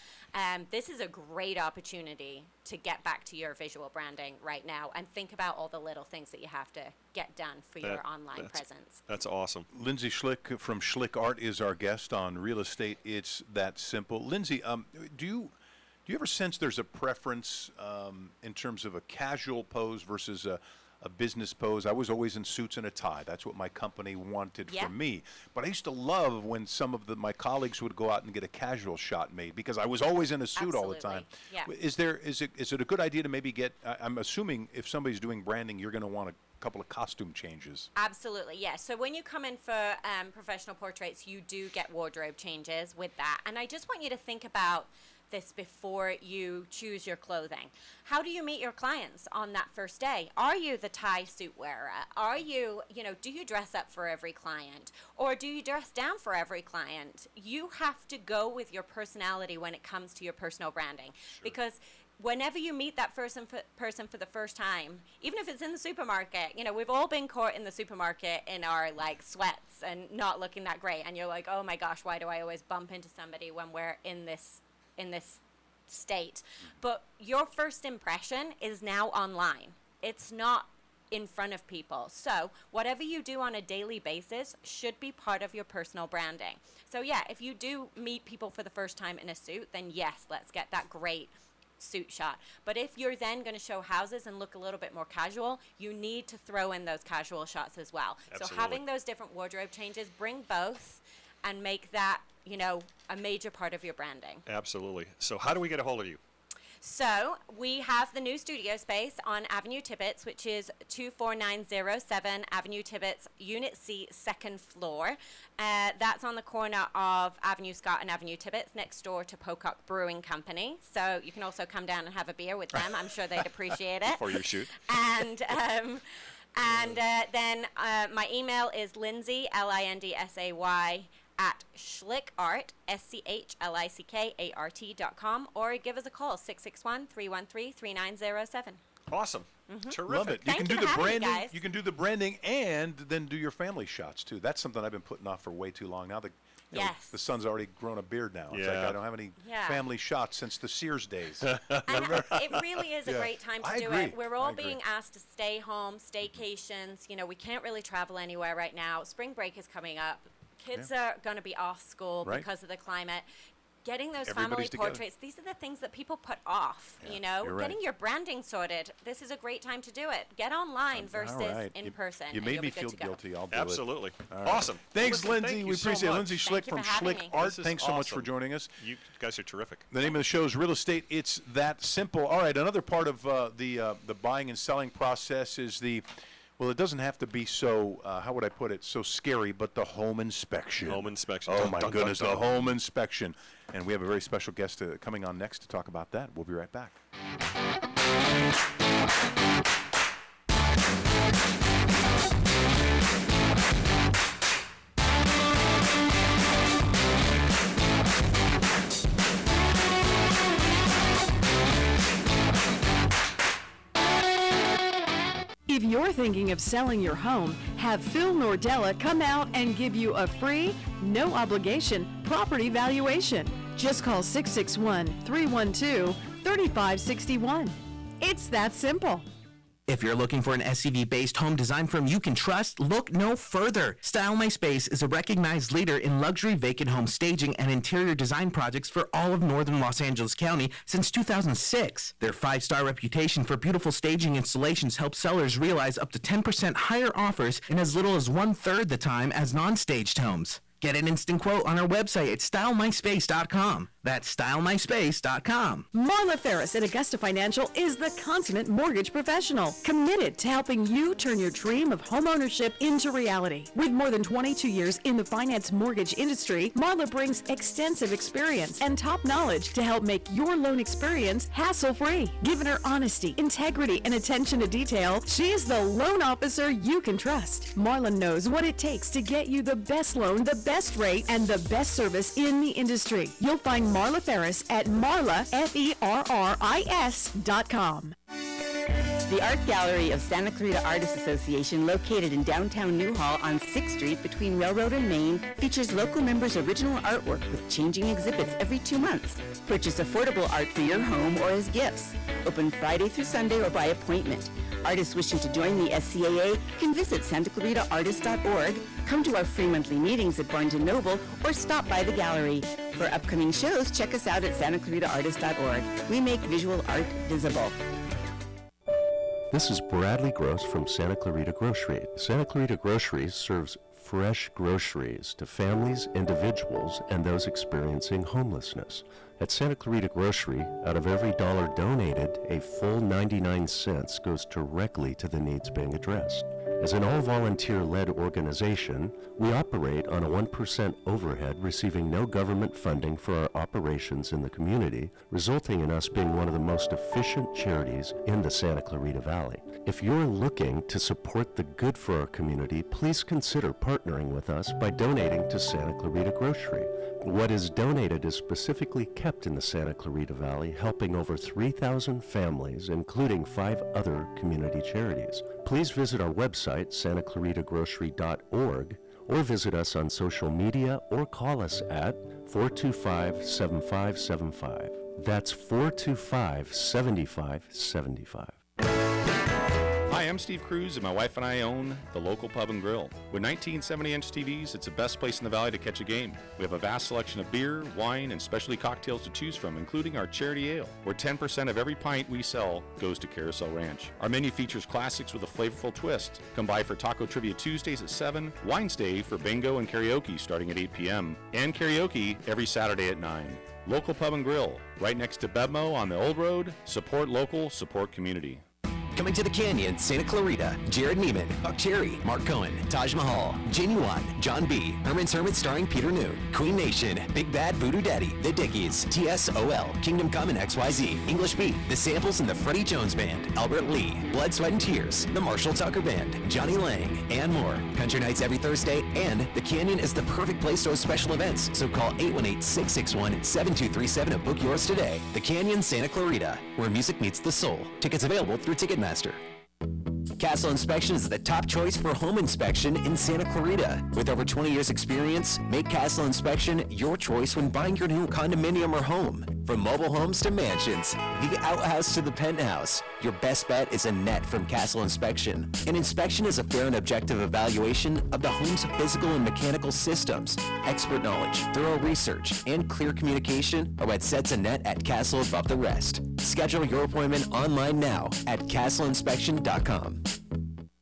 This is a great opportunity to get back to your visual branding right now and think about all the little things that you have to get done for your online presence. That's awesome. Lindsay Schlick from Schlick Art is our guest on Real Estate It's That Simple. Lindsay, do you ever sense there's a preference in terms of a casual pose versus a business pose? I was always in suits and a tie. That's what my company wanted from me. But I used to love when some of my colleagues would go out and get a casual shot made, because I was always in a suit all the time. Yeah. Is it a good idea to maybe get, I'm assuming if somebody's doing branding, you're going to want a couple of costume changes. Absolutely, yes. So when you come in for professional portraits, you do get wardrobe changes with that. And I just want you to think about this before you choose your clothing. How do you meet your clients on that first day? Are you the tie suit wearer? Are you, do you dress up for every client? Or do you dress down for every client? You have to go with your personality when it comes to your personal branding. Sure. Because whenever you meet that person for the first time, even if it's in the supermarket, we've all been caught in the supermarket in our sweats and not looking that great. And you're like, oh my gosh, why do I always bump into somebody when we're in this state? But your first impression is now online. It's not in front of people. So whatever you do on a daily basis should be part of your personal branding. So yeah, if you do meet people for the first time in a suit, then yes, let's get that great suit shot. But if you're then going to show houses and look a little bit more casual, you need to throw in those casual shots as well. Absolutely. So having those different wardrobe changes, bring both and make that a major part of your branding. Absolutely. So how do we get a hold of you? So we have the new studio space on Avenue Tibbetts, which is 24907 Avenue Tibbetts, Unit C, second floor. That's on the corner of Avenue Scott and Avenue Tibbetts, next door to Pocock Brewing Company. So you can also come down and have a beer with them. I'm sure they'd appreciate it. For your shoot. And then my email is Lindsay, Lindsay, at Schlick Art, SCHLICKART.com, or give us a call, 661-313-3907. Awesome. Terrific. Love it. Thank you can you do for the having me, branding. guys. You can do the branding and then do your family shots too. That's something I've been putting off for way too long. Now the son's already grown a beard now. It's like I don't have any family shots since the Sears days. And it really is a great time to do it. We're all being asked to stay home, staycations. We can't really travel anywhere right now. Spring break is coming up. Kids are going to be off school because of the climate. Getting those family portraits, these are the things that people put off, Getting your branding sorted, this is a great time to do it. Get online versus in person. You made me feel guilty. I'll do Absolutely. it. Absolutely. Awesome. Thanks, Listen, Lindsay. thank We you so appreciate it. much. Lindsay Schlick from Schlick Art. Thanks so much for joining us. You guys are terrific. The name of the show is Real Estate It's That Simple. All right, another part of the buying and selling process is well, it doesn't have to be so, how would I put it, so scary, but the home inspection. Home inspection. Oh, my goodness, the home inspection. And we have a very special guest coming on next to talk about that. We'll be right back. If you're thinking of selling your home, have Phil Nordella come out and give you a free, no obligation property valuation. Just call 661-312-3561. It's that simple. If you're looking for an SUV-based home design firm you can trust, look no further. Style My Space is a recognized leader in luxury vacant home staging and interior design projects for all of northern Los Angeles County since 2006. Their 5-star reputation for beautiful staging installations helps sellers realize up to 10% higher offers in as little as 1/3 the time as non-staged homes. Get an instant quote on our website at stylemyspace.com. That's That's stylemyspace.com. Marla Ferris at Augusta Financial is the consummate mortgage professional, committed to helping you turn your dream of homeownership into reality. With more than 22 years in the finance mortgage industry, Marla brings extensive experience and top knowledge to help make your loan experience hassle-free. Given her honesty, integrity, and attention to detail, she is the loan officer you can trust. Marla knows what it takes to get you the best loan, the best rate, and the best service in the industry. You'll find Marla Ferris at marlaferris.com. The Art Gallery of Santa Clarita Artists Association, located in downtown Newhall on 6th Street between Railroad and Main, features local members' original artwork with changing exhibits every 2 months. Purchase affordable art for your home or as gifts. Open Friday through Sunday or by appointment. Artists wishing to join the SCAA can visit santaclaritaartist.org, come to our free monthly meetings at Barnes & Noble, or stop by the gallery. For upcoming shows, check us out at santaclaritaartist.org. We make visual art visible. This is Bradley Gross from Santa Clarita Grocery. Santa Clarita Grocery serves fresh groceries to families, individuals, and those experiencing homelessness. At Santa Clarita Grocery, out of every dollar donated, a full 99 cents goes directly to the needs being addressed. As an all-volunteer-led organization, we operate on a 1% overhead, receiving no government funding for our operations in the community, resulting in us being one of the most efficient charities in the Santa Clarita Valley. If you're looking to support the good for our community, please consider partnering with us by donating to Santa Clarita Grocery. What is donated is specifically kept in the Santa Clarita Valley, helping over 3,000 families, including 5 other community charities. Please visit our website, santaclaritagrocery.org, or visit us on social media or call us at 425-7575. That's 425-7575. Hi, I'm Steve Cruz, and my wife and I own the local pub and grill. With 19 70-inch TVs, it's the best place in the valley to catch a game. We have a vast selection of beer, wine, and specialty cocktails to choose from, including our charity ale, where 10% of every pint we sell goes to Carousel Ranch. Our menu features classics with a flavorful twist. Come by for Taco Trivia Tuesdays at 7, Wines Day for bingo and karaoke starting at 8 p.m., and karaoke every Saturday at 9. Local Pub and Grill, right next to Bevmo on the Old Road. Support local, support community. Coming to the Canyon, Santa Clarita, Jared Neiman, Buck Cherry, Mark Cohen, Taj Mahal, Genuine, John B., Herman's Hermit starring Peter Noon, Queen Nation, Big Bad Voodoo Daddy, The Dickies, TSOL, Kingdom Come and XYZ, English Beat, The Samples and the Freddie Jones Band, Albert Lee, Blood, Sweat and Tears, The Marshall Tucker Band, Johnny Lang, and more. Country nights every Thursday, and the Canyon is the perfect place to host special events, so call 818-661-7237 to book yours today. The Canyon, Santa Clarita, where music meets the soul. Tickets available through Ticketmaster. Castle Inspection is the top choice for home inspection in Santa Clarita. With over 20 years experience, make Castle Inspection your choice when buying your new condominium or home. From mobile homes to mansions, the outhouse to the penthouse, your best bet is Annette from Castle Inspection. An inspection is a fair and objective evaluation of the home's physical and mechanical systems. Expert knowledge, thorough research, and clear communication are what sets Annette at Castle above the rest. Schedule your appointment online now at castleinspection.com.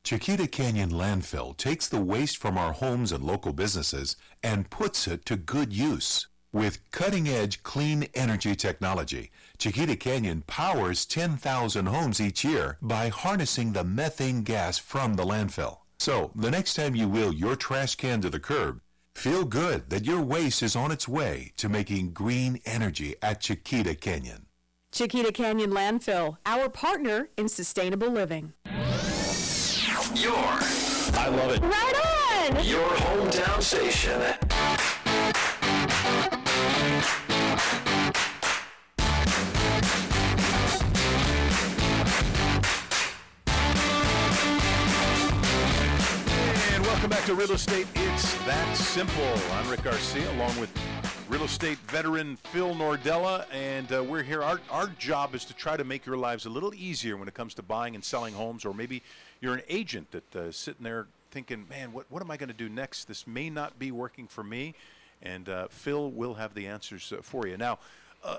Chiquita Canyon Landfill takes the waste from our homes and local businesses and puts it to good use. With cutting-edge clean energy technology, Chiquita Canyon powers 10,000 homes each year by harnessing the methane gas from the landfill. So, the next time you wheel your trash can to the curb, feel good that your waste is on its way to making green energy at Chiquita Canyon. Chiquita Canyon Landfill, our partner in sustainable living. I love it. Right on! Your hometown station. And welcome back to Real Estate It's That Simple. I'm Rick Garcia, along with real estate veteran Phil Nordella, and we're here. Our job is to try to make your lives a little easier when it comes to buying and selling homes, or maybe you're an agent that sitting there thinking, man, what am I going to do next? This may not be working for me, and Phil will have the answers for you. Now,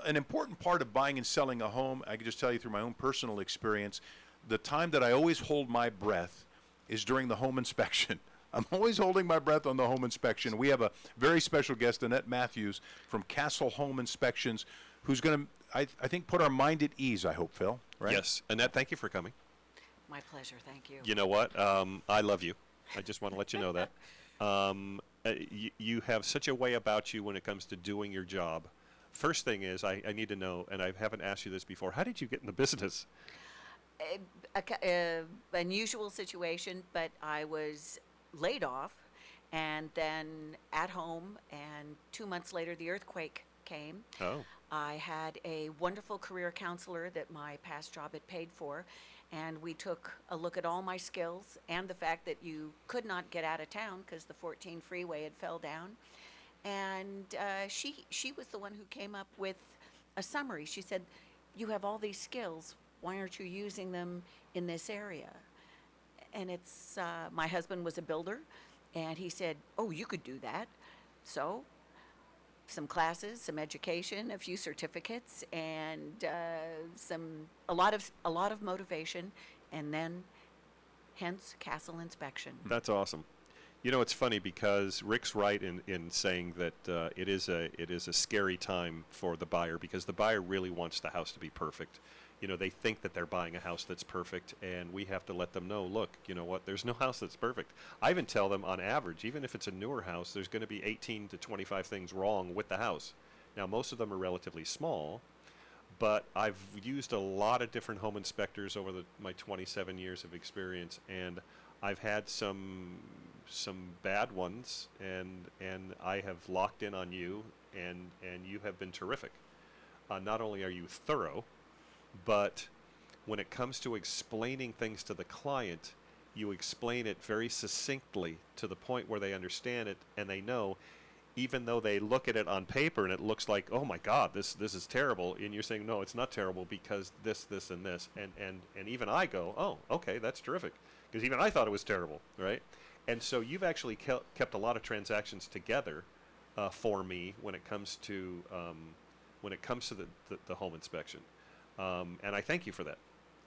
an important part of buying and selling a home, I can just tell you through my own personal experience, the time that I always hold my breath is during the home inspection. I'm always holding my breath on the home inspection. We have a very special guest, Annette Matthews from Castle Home Inspections, who's going to, I think, put our mind at ease, I hope, Phil, right? Yes. Annette, thank you for coming. My pleasure. Thank you. You know what? I love you. I just want to let you know that. You have such a way about you when it comes to doing your job. First thing is, I need to know, and I haven't asked you this before, how did you get in the business? Unusual situation, but I was laid off and then at home, and 2 months later the earthquake came. Oh. I had a wonderful career counselor that my past job had paid for, and we took a look at all my skills and the fact that you could not get out of town because the 14 freeway had fell down. And she was the one who came up with a summary. She said, you have all these skills, why aren't you using them in this area? And it's, my husband was a builder, and he said, oh, you could do that. So, some classes, some education, a few certificates, and a lot of motivation, and then, hence, Castle Inspection. That's awesome. You know, it's funny because Rick's right in saying that it is a scary time for the buyer, because the buyer really wants the house to be perfect. You know, they think that they're buying a house that's perfect, and we have to let them know, look, you know what, there's no house that's perfect. I even tell them, on average, even if it's a newer house, there's going to be 18 to 25 things wrong with the house. Now, most of them are relatively small, but I've used a lot of different home inspectors over my 27 years of experience, and I've had some bad ones, and I have locked in on you, and you have been terrific. Not only are you thorough, but when it comes to explaining things to the client, you explain it very succinctly to the point where they understand it, and they know, even though they look at it on paper and it looks like, oh my God, this is terrible, and you're saying, no, it's not terrible because this, and this, and even I go, oh, okay, that's terrific, because even I thought it was terrible, right? And so you've actually kept a lot of transactions together for me when it comes to the home inspection. And I thank you for that.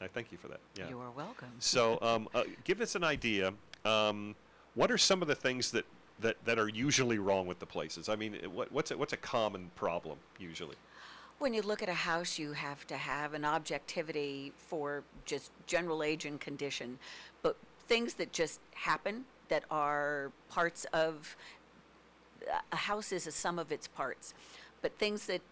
Yeah. You are welcome. So give us an idea. What are some of the things that are usually wrong with the places? I mean, what's a common problem usually? When you look at a house, you have to have an objectivity for just general age and condition, but things that just happen that are parts of a house is a sum of its parts. But things that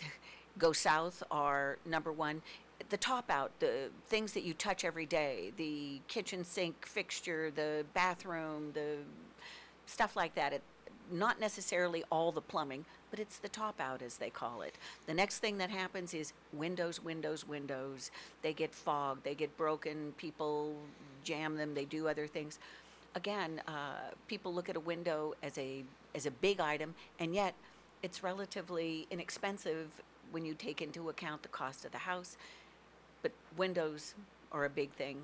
go south are, number one, the top out, the things that you touch every day, the kitchen sink fixture, the bathroom, the stuff like that. Not necessarily all the plumbing, but it's the top out, as they call it. The next thing that happens is windows. They get fogged, they get broken, people jam them, they do other things. Again, people look at a window as a big item, and yet it's relatively inexpensive when you take into account the cost of the house. But windows are a big thing.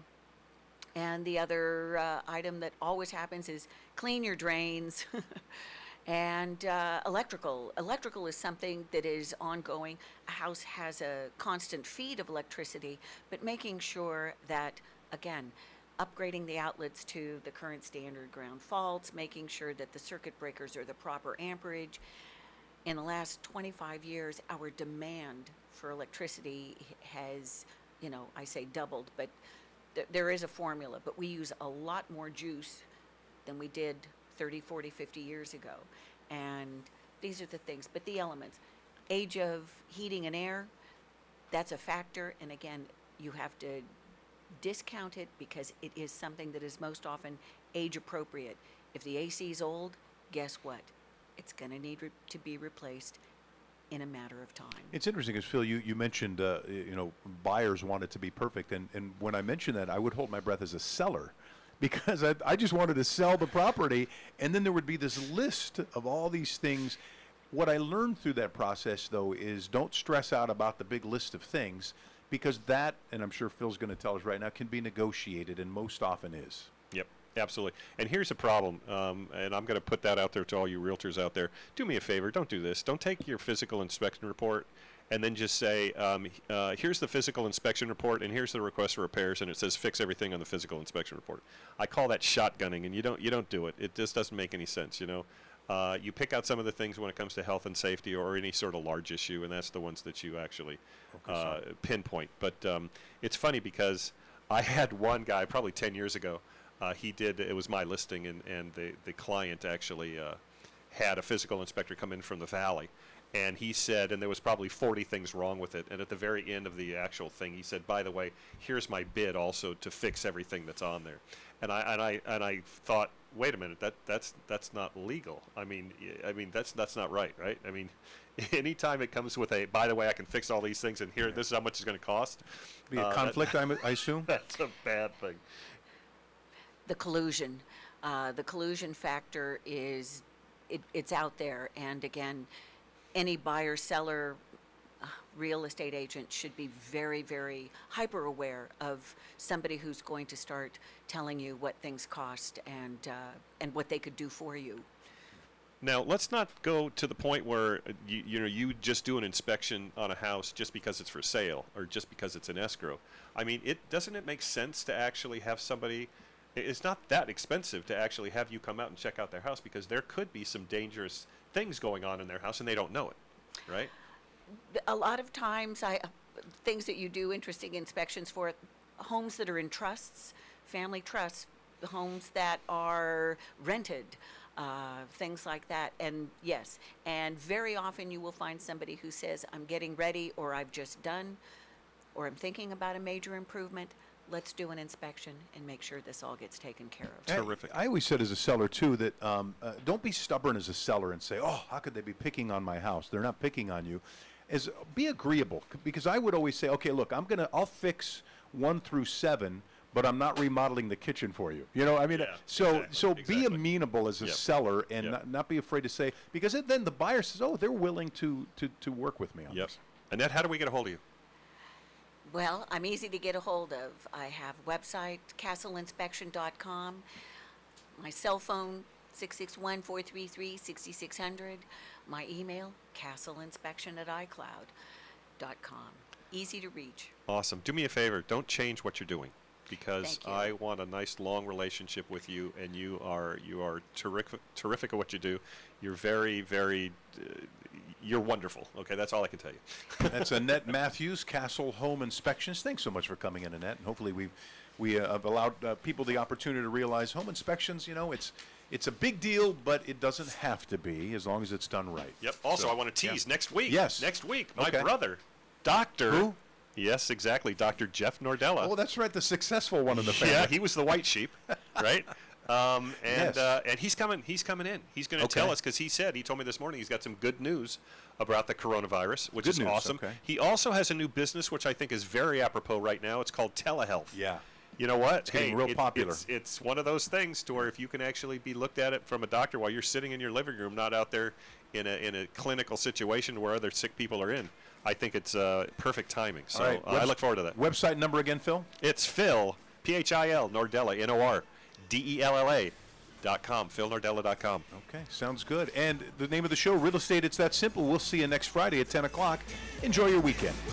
And the other item that always happens is clean your drains. And electrical. Electrical is something that is ongoing. A house has a constant feed of electricity, but making sure that, again, upgrading the outlets to the current standard ground faults, making sure that the circuit breakers are the proper amperage. In the last 25 years, our demand for electricity has, I say doubled, but there is a formula, but we use a lot more juice than we did 30, 40, 50 years ago. And these are the things, but the elements. Age of heating and air, that's a factor, and again, you have to discount it because it is something that is most often age appropriate. If the AC is old, guess what? It's going to need to be replaced in a matter of time. It's interesting because, Phil, you mentioned, buyers want it to be perfect. And when I mentioned that, I would hold my breath as a seller because I just wanted to sell the property. And then there would be this list of all these things. What I learned through that process, though, is don't stress out about the big list of things because that, and I'm sure Phil's going to tell us right now, can be negotiated and most often is. Yep. Absolutely. And here's a problem, and I'm going to put that out there to all you realtors out there. Do me a favor. Don't do this. Don't take your physical inspection report and then just say, here's the physical inspection report, and here's the request for repairs, and it says fix everything on the physical inspection report. I call that shotgunning, and you don't do it. It just doesn't make any sense, you know. You pick out some of the things when it comes to health and safety or any sort of large issue, and that's the ones that you actually pinpoint. But it's funny because I had one guy probably 10 years ago. It was my listing, and the client actually had a physical inspector come in from the valley. And he said, and there was probably 40 things wrong with it. And at the very end of the actual thing, he said, by the way, here's my bid also to fix everything that's on there. And I thought, wait a minute, that's not legal. I mean that's not right? I mean, anytime it comes with a, by the way, I can fix all these things, and here, this is how much it's going to cost. Be a conflict, I assume. That's a bad thing. The collusion factor is, it's out there, and again, any buyer, seller, real estate agent should be very, very hyper aware of somebody who's going to start telling you what things cost and what they could do for you. Now, let's not go to the point where you just do an inspection on a house just because it's for sale or just because it's an escrow. I mean, doesn't it make sense to actually have somebody? It's not that expensive to actually have you come out and check out their house, because there could be some dangerous things going on in their house and they don't know it, right? A lot of times, things that you do interesting inspections for, homes that are in trusts, family trusts, homes that are rented, things like that. And yes, and very often you will find somebody who says, I'm getting ready, or I've just done, or I'm thinking about a major improvement. Let's do an inspection and make sure this all gets taken care of. Terrific. I always said as a seller, too, that don't be stubborn as a seller and say, oh, how could they be picking on my house? They're not picking on you. Be agreeable, because I would always say, okay, look, I'll fix 1 through 7, but I'm not remodeling the kitchen for you. You know, I mean, so be amenable as a seller and not be afraid to say, because then the buyer says, oh, they're willing to work with me on this. Annette, how do we get a hold of you? Well, I'm easy to get a hold of. I have a website, castleinspection.com. My cell phone, 661-433-6600. My email, castleinspection@icloud.com. Easy to reach. Awesome. Do me a favor. Don't change what you're doing, because I want a nice long relationship with you, and you are terrific at what you do. You're very, very you're wonderful. Okay, that's all I can tell you. That's Annette Matthews, Castle Home Inspections. Thanks so much for coming in, Annette. And hopefully we have allowed people the opportunity to realize home inspections, it's a big deal, but it doesn't have to be, as long as it's done right. Yep. Also, I want to tease next week. Yes. Next week, my brother, Dr. Who? Yes, exactly, Dr. Jeff Nordella. Oh, that's right, the successful one in the family. Yeah, he was the white sheep, right? And he's coming in. He's going to tell us, because he told me this morning he's got some good news about the coronavirus, which is awesome. Okay. He also has a new business, which I think is very apropos right now. It's called telehealth. Yeah. You know what? It's getting real popular. It's one of those things to where if you can actually be looked at it from a doctor while you're sitting in your living room, not out there in a clinical situation where other sick people are in, I think it's perfect timing. So right. I look forward to that. Website number again, Phil? It's Phil, Phil, Nordella, NORDELLA.com, philnordella.com. Okay, sounds good. And the name of the show, Real Estate It's That Simple. We'll see you next Friday at 10 o'clock. Enjoy your weekend.